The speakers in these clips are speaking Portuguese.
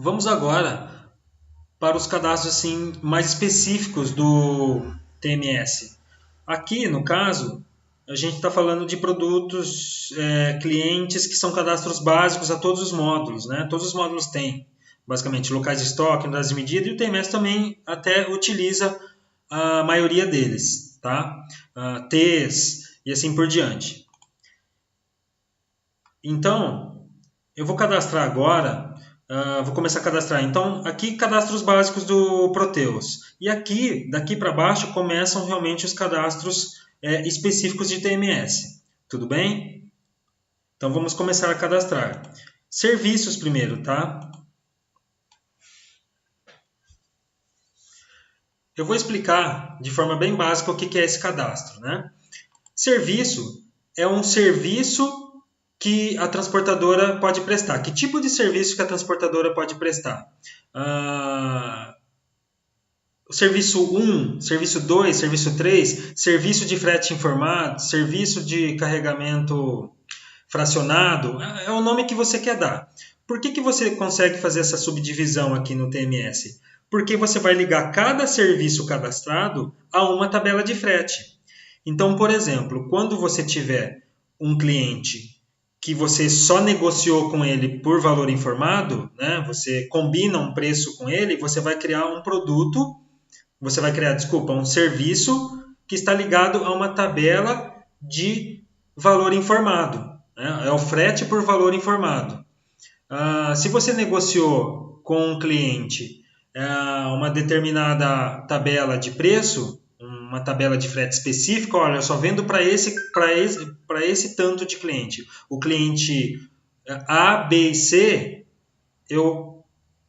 Vamos agora para os cadastros assim, mais específicos do TMS. Aqui, no caso, a gente está falando de produtos, clientes que são cadastros básicos a todos os módulos. Né? Todos os módulos têm, basicamente, locais de estoque, unidades de medida, e o TMS também até utiliza a maioria deles. Tá? T's e assim por diante. Então, eu vou cadastrar agora, vou começar a cadastrar. Então, aqui cadastros básicos do Proteus. E aqui, daqui para baixo, começam realmente os cadastros específicos de TMS. Tudo bem? Então, vamos começar a cadastrar. Serviços primeiro, tá? Eu vou explicar de forma bem básica o que é esse cadastro, né? Serviço é um serviço que a transportadora pode prestar. Que tipo de serviço que a transportadora pode prestar? O serviço 1, serviço 2, serviço 3, serviço de frete informado, serviço de carregamento fracionado, é o nome que você quer dar. Por que você consegue fazer essa subdivisão aqui no TMS? Porque você vai ligar cada serviço cadastrado a uma tabela de frete. Então, por exemplo, quando você tiver um cliente que você só negociou com ele por valor informado, né? Você combina um preço com ele, você vai criar um produto, um serviço que está ligado a uma tabela de valor informado. Né? É o frete por valor informado. Se você negociou com um cliente uma determinada tabela de preço, uma tabela de frete específica, olha, eu só vendo para esse tanto de cliente. O cliente A, B e C, eu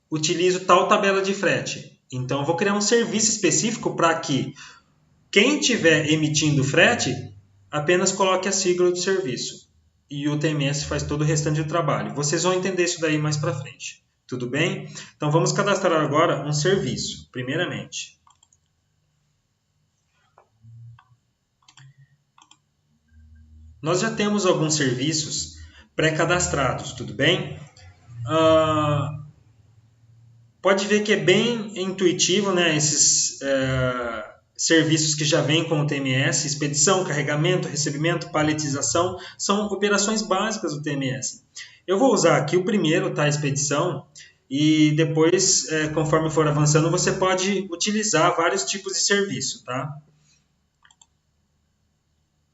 utilizo tal tabela de frete. Então, eu vou criar um serviço específico para que quem estiver emitindo frete apenas coloque a sigla do serviço. E o TMS faz todo o restante do trabalho. Vocês vão entender isso daí mais para frente. Tudo bem? Então, vamos cadastrar agora um serviço, primeiramente. Nós já temos alguns serviços pré-cadastrados, tudo bem? Pode ver que é bem intuitivo, né? Esses serviços que já vêm com o TMS, expedição, carregamento, recebimento, paletização, são operações básicas do TMS. Eu vou usar aqui o primeiro, tá? Expedição, e depois, conforme for avançando, você pode utilizar vários tipos de serviço, tá?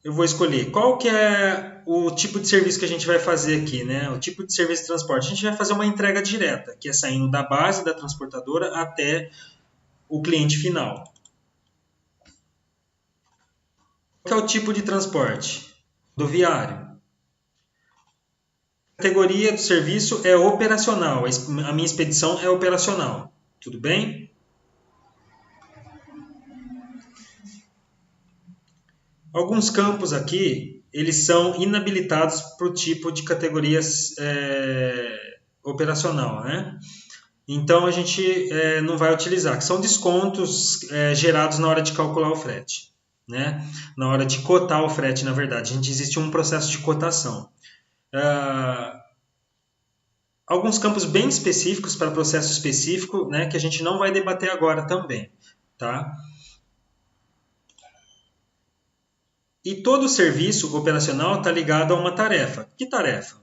Eu vou escolher qual que é o tipo de serviço que a gente vai fazer aqui, né? O tipo de serviço de transporte. A gente vai fazer uma entrega direta, que é saindo da base da transportadora até o cliente final. Qual é o tipo de transporte? Rodoviário. A categoria do serviço é operacional. A minha expedição é operacional. Tudo bem? Alguns campos aqui, eles são inabilitados para o tipo de categorias operacional, né? Então, a gente não vai utilizar, que são descontos gerados na hora de calcular o frete. Né? Na hora de cotar o frete, na verdade. Existe um processo de cotação. Alguns campos bem específicos para processo específico, né, que a gente não vai debater agora também. Tá? E todo serviço operacional está ligado a uma tarefa. Que tarefa?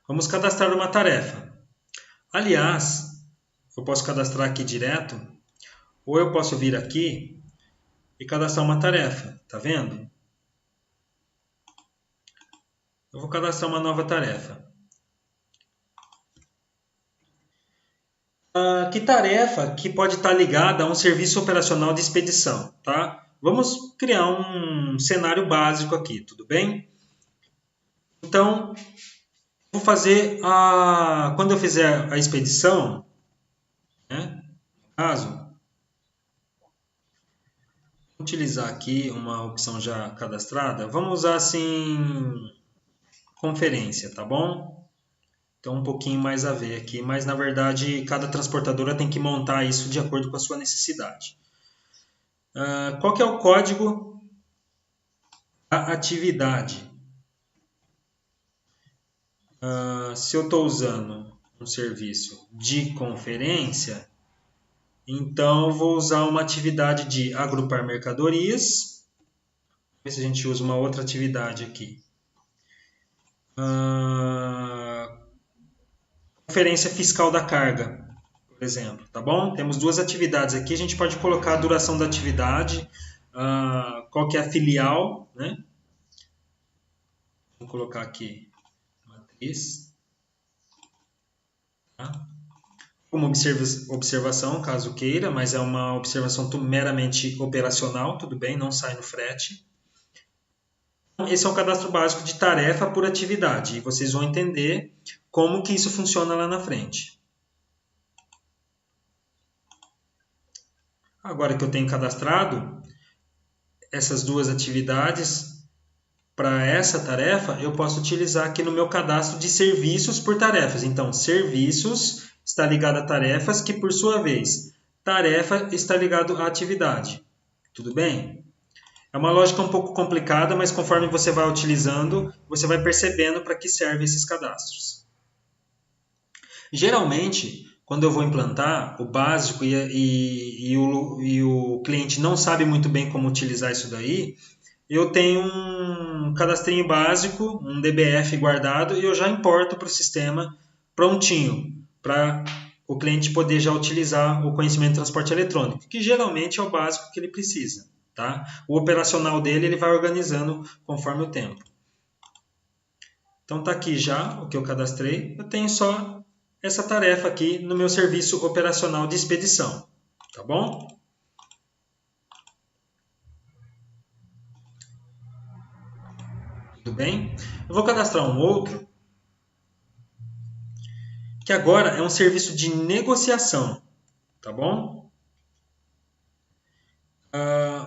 Vamos cadastrar uma tarefa. Aliás, eu posso cadastrar aqui direto, ou eu posso vir aqui e cadastrar uma tarefa. Tá vendo? Eu vou cadastrar uma nova tarefa. Que tarefa que pode estar ligada a um serviço operacional de expedição, tá? Vamos criar um cenário básico aqui, tudo bem? Então, vou fazer quando eu fizer a expedição, né? Caso, vou utilizar aqui uma opção já cadastrada. Vamos usar assim conferência, tá bom? Então um pouquinho mais a ver aqui, mas na verdade cada transportadora tem que montar isso de acordo com a sua necessidade. Qual que é o código da atividade? Se eu estou usando um serviço de conferência, então eu vou usar uma atividade de agrupar mercadorias. Vamos ver se a gente usa uma outra atividade aqui. Conferência fiscal da carga, por exemplo, tá bom? Temos duas atividades aqui, a gente pode colocar a duração da atividade, qual que é a filial, né? Vou colocar aqui matriz, tá? Como observação, caso queira, mas é uma observação meramente operacional, tudo bem, não sai no frete. Esse é um cadastro básico de tarefa por atividade, e vocês vão entender como que isso funciona lá na frente. Agora que eu tenho cadastrado essas duas atividades para essa tarefa, eu posso utilizar aqui no meu cadastro de serviços por tarefas. Então, serviços está ligado a tarefas, que por sua vez, tarefa está ligado à atividade. Tudo bem? É uma lógica um pouco complicada, mas conforme você vai utilizando, você vai percebendo para que servem esses cadastros. Geralmente, quando eu vou implantar o básico e o cliente não sabe muito bem como utilizar isso daí, eu tenho um cadastrinho básico, um DBF guardado, e eu já importo para o sistema prontinho, para o cliente poder já utilizar o conhecimento de transporte eletrônico, que geralmente é o básico que ele precisa. Tá? O operacional dele ele vai organizando conforme o tempo. Então está aqui já o que eu cadastrei. Eu tenho só essa tarefa aqui no meu serviço operacional de expedição. Tá bom? Tudo bem? Eu vou cadastrar um outro, que agora é um serviço de negociação. Tá bom?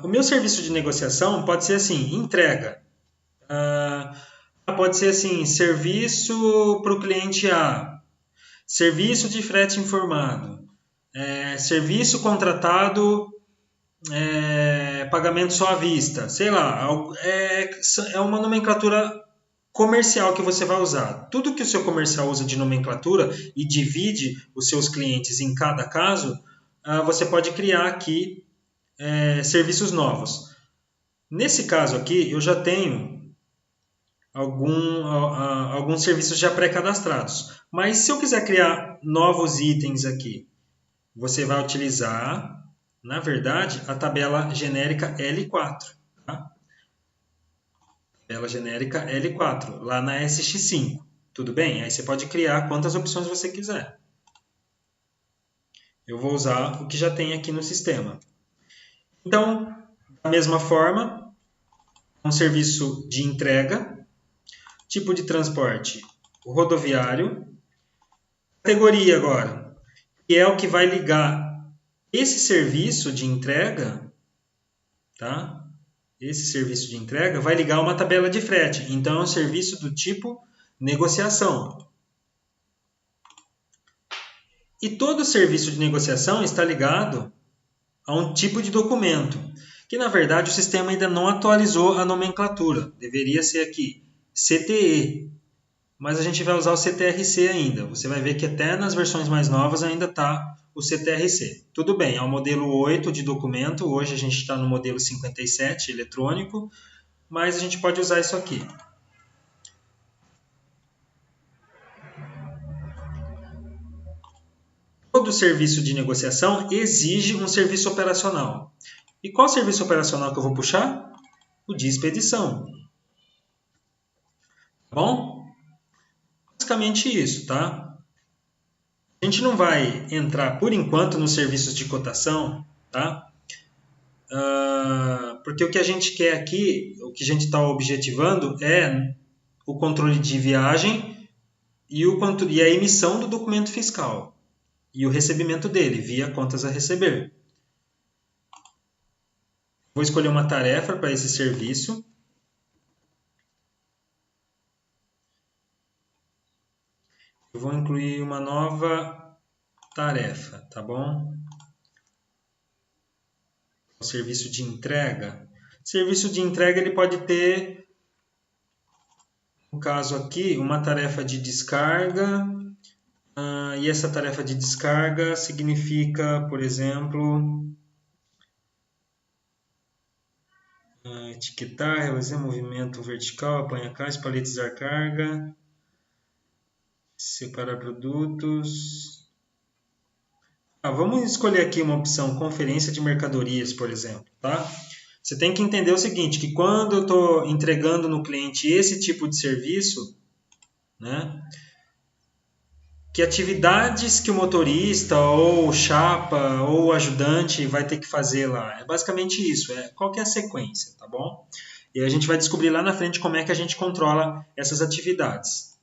O meu serviço de negociação pode ser assim, entrega. Pode ser assim, serviço para o cliente A, serviço de frete informado, serviço contratado, pagamento só à vista, sei lá, é uma nomenclatura comercial que você vai usar. Tudo que o seu comercial usa de nomenclatura e divide os seus clientes em cada caso, você pode criar aqui serviços novos. Nesse caso aqui, eu já tenho alguns serviços já pré-cadastrados. Mas se eu quiser criar novos itens aqui, você vai utilizar, na verdade, a tabela genérica L4. Tá? Tabela genérica L4, lá na SX5. Tudo bem? Aí você pode criar quantas opções você quiser. Eu vou usar o que já tem aqui no sistema. Então, da mesma forma, um serviço de entrega, tipo de transporte rodoviário, categoria agora, que é o que vai ligar esse serviço de entrega, tá? Esse serviço de entrega vai ligar uma tabela de frete. Então, é um serviço do tipo negociação. E todo serviço de negociação está ligado a um tipo de documento, que na verdade o sistema ainda não atualizou a nomenclatura. Deveria ser aqui CTE, mas a gente vai usar o CTRC ainda. Você vai ver que até nas versões mais novas ainda está o CTRC. Tudo bem, é o modelo 8 de documento, hoje a gente está no modelo 57 eletrônico, mas a gente pode usar isso aqui. Todo serviço de negociação exige um serviço operacional. E qual serviço operacional que eu vou puxar? O de expedição. Tá bom? Basicamente isso, tá? A gente não vai entrar, por enquanto, nos serviços de cotação, tá? Porque o que a gente quer aqui, o que a gente está objetivando é o controle de viagem e a emissão do documento fiscal e o recebimento dele via contas a receber. Vou escolher uma tarefa para esse serviço. Eu vou incluir uma nova tarefa, tá bom? O serviço de entrega. Serviço de entrega ele pode ter no caso aqui, uma tarefa de descarga, e essa tarefa de descarga significa, por exemplo, etiquetar, realizar movimento vertical, apanhar caixa, paletizar carga, separar produtos. Vamos escolher aqui uma opção, conferência de mercadorias, por exemplo, tá? Você tem que entender o seguinte, que quando eu estou entregando no cliente esse tipo de serviço, né, que atividades que o motorista, ou o chapa, ou o ajudante vai ter que fazer lá. É basicamente isso, qual que é a sequência, tá bom? E a gente vai descobrir lá na frente como é que a gente controla essas atividades.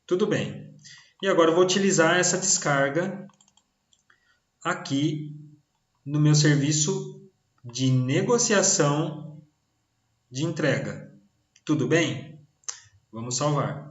Tudo bem. E agora eu vou utilizar essa descarga aqui no meu serviço de negociação de entrega. Tudo bem? Vamos salvar.